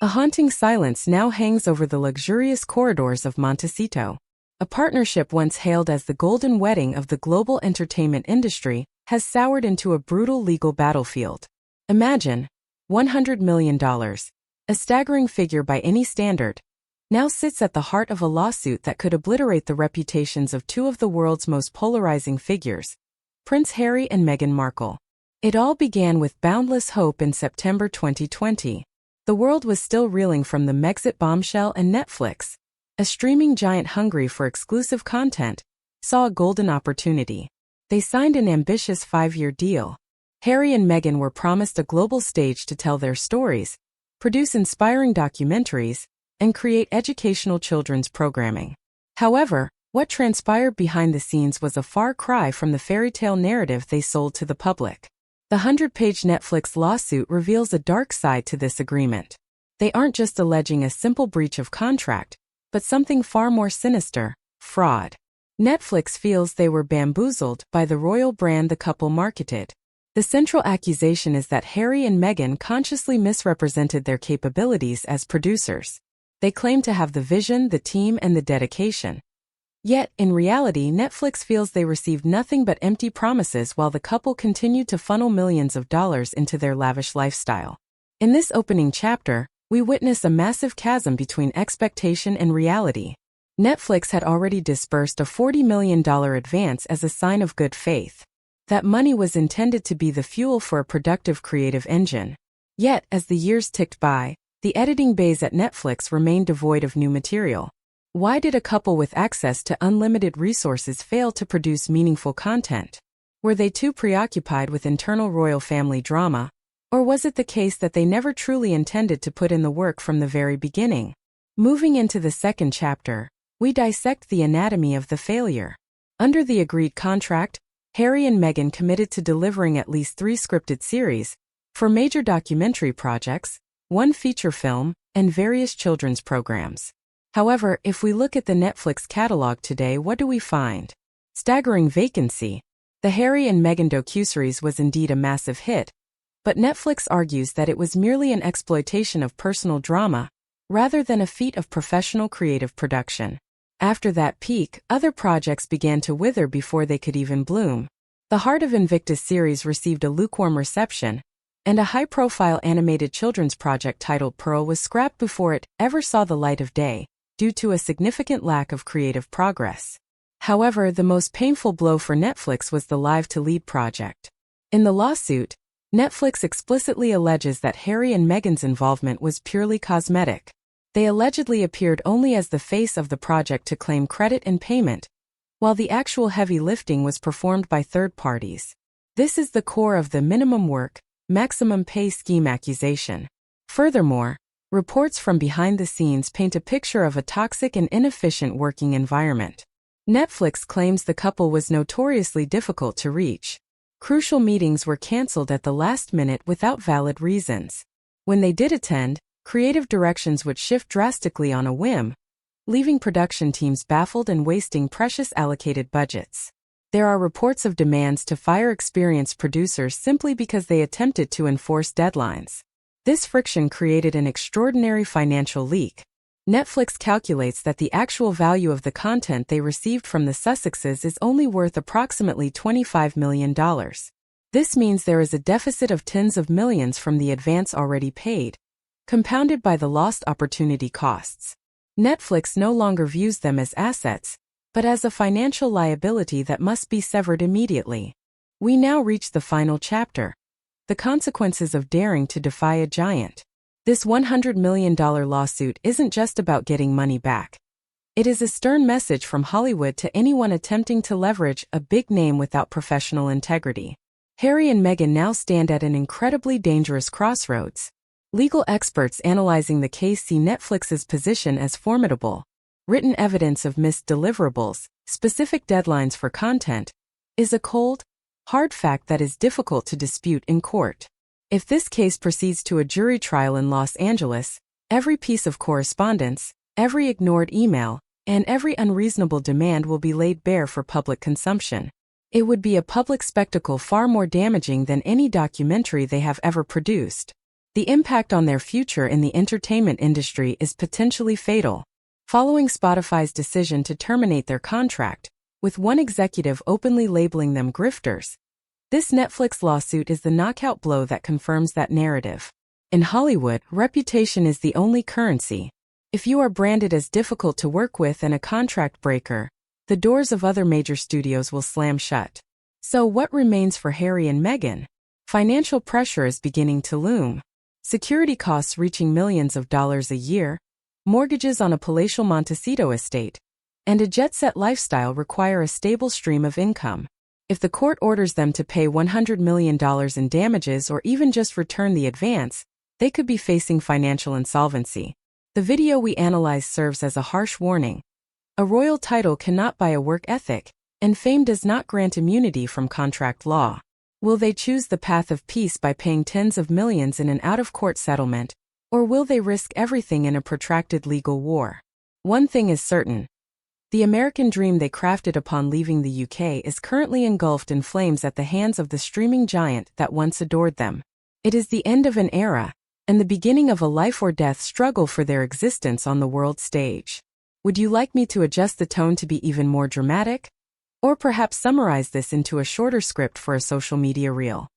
A haunting silence now hangs over the luxurious corridors of Montecito. A partnership once hailed as the golden wedding of the global entertainment industry has soured into a brutal legal battlefield. Imagine, $100 million, a staggering figure by any standard, now sits at the heart of a lawsuit that could obliterate the reputations of two of the world's most polarizing figures, Prince Harry and Meghan Markle. It all began with boundless hope in September 2020. The world was still reeling from the Megxit bombshell, and Netflix, a streaming giant hungry for exclusive content, saw a golden opportunity. They signed an ambitious 5-year deal. Harry and Meghan were promised a global stage to tell their stories, produce inspiring documentaries, and create educational children's programming. However, what transpired behind the scenes was a far cry from the fairy tale narrative they sold to the public. The 100-page Netflix lawsuit reveals a dark side to this agreement. They aren't just alleging a simple breach of contract, but something far more sinister: fraud. Netflix feels they were bamboozled by the royal brand the couple marketed. The central accusation is that Harry and Meghan consciously misrepresented their capabilities as producers. They claim to have the vision, the team, and the dedication. Yet, in reality, Netflix feels they received nothing but empty promises while the couple continued to funnel millions of dollars into their lavish lifestyle. In this opening chapter, we witness a massive chasm between expectation and reality. Netflix had already disbursed a $40 million advance as a sign of good faith. That money was intended to be the fuel for a productive creative engine. Yet, as the years ticked by, the editing bays at Netflix remained devoid of new material. Why did a couple with access to unlimited resources fail to produce meaningful content? Were they too preoccupied with internal royal family drama? Or was it the case that they never truly intended to put in the work from the very beginning? Moving into the second chapter, we dissect the anatomy of the failure. Under the agreed contract, Harry and Meghan committed to delivering at least 3 scripted series, 4 major documentary projects, 1 feature film, and various children's programs. However, if we look at the Netflix catalog today, what do we find? Staggering vacancy. The Harry and Meghan docuseries was indeed a massive hit, but Netflix argues that it was merely an exploitation of personal drama, rather than a feat of professional creative production. After that peak, other projects began to wither before they could even bloom. The Heart of Invictus series received a lukewarm reception, and a high-profile animated children's project titled Pearl was scrapped before it ever saw the light of day, due to a significant lack of creative progress. However, the most painful blow for Netflix was the Live to Lead project. In the lawsuit, Netflix explicitly alleges that Harry and Meghan's involvement was purely cosmetic. They allegedly appeared only as the face of the project to claim credit and payment, while the actual heavy lifting was performed by third parties. This is the core of the minimum work, maximum pay scheme accusation. Furthermore, reports from behind the scenes paint a picture of a toxic and inefficient working environment. Netflix claims the couple was notoriously difficult to reach. Crucial meetings were canceled at the last minute without valid reasons. When they did attend, creative directions would shift drastically on a whim, leaving production teams baffled and wasting precious allocated budgets. There are reports of demands to fire experienced producers simply because they attempted to enforce deadlines. This friction created an extraordinary financial leak. Netflix calculates that the actual value of the content they received from the Sussexes is only worth approximately $25 million. This means there is a deficit of tens of millions from the advance already paid, compounded by the lost opportunity costs. Netflix no longer views them as assets, but as a financial liability that must be severed immediately. We now reach the final chapter: the consequences of daring to defy a giant. This $100 million lawsuit isn't just about getting money back. It is a stern message from Hollywood to anyone attempting to leverage a big name without professional integrity. Harry and Meghan now stand at an incredibly dangerous crossroads. Legal experts analyzing the case see Netflix's position as formidable. Written evidence of missed deliverables, specific deadlines for content, is a cold, hard fact that is difficult to dispute in court. If this case proceeds to a jury trial in Los Angeles, every piece of correspondence, every ignored email, and every unreasonable demand will be laid bare for public consumption. It would be a public spectacle far more damaging than any documentary they have ever produced. The impact on their future in the entertainment industry is potentially fatal. Following Spotify's decision to terminate their contract, with one executive openly labeling them grifters, this Netflix lawsuit is the knockout blow that confirms that narrative. In Hollywood, reputation is the only currency. If you are branded as difficult to work with and a contract breaker, the doors of other major studios will slam shut. So what remains for Harry and Meghan? Financial pressure is beginning to loom. Security costs reaching millions of dollars a year, mortgages on a palatial Montecito estate, and a jet-set lifestyle require a stable stream of income. If the court orders them to pay $100 million in damages or even just return the advance, they could be facing financial insolvency. The video we analyze serves as a harsh warning. A royal title cannot buy a work ethic, and fame does not grant immunity from contract law. Will they choose the path of peace by paying tens of millions in an out-of-court settlement, or will they risk everything in a protracted legal war? One thing is certain. The American dream they crafted upon leaving the UK is currently engulfed in flames at the hands of the streaming giant that once adored them. It is the end of an era, and the beginning of a life-or-death struggle for their existence on the world stage. Would you like me to adjust the tone to be even more dramatic? Or perhaps summarize this into a shorter script for a social media reel?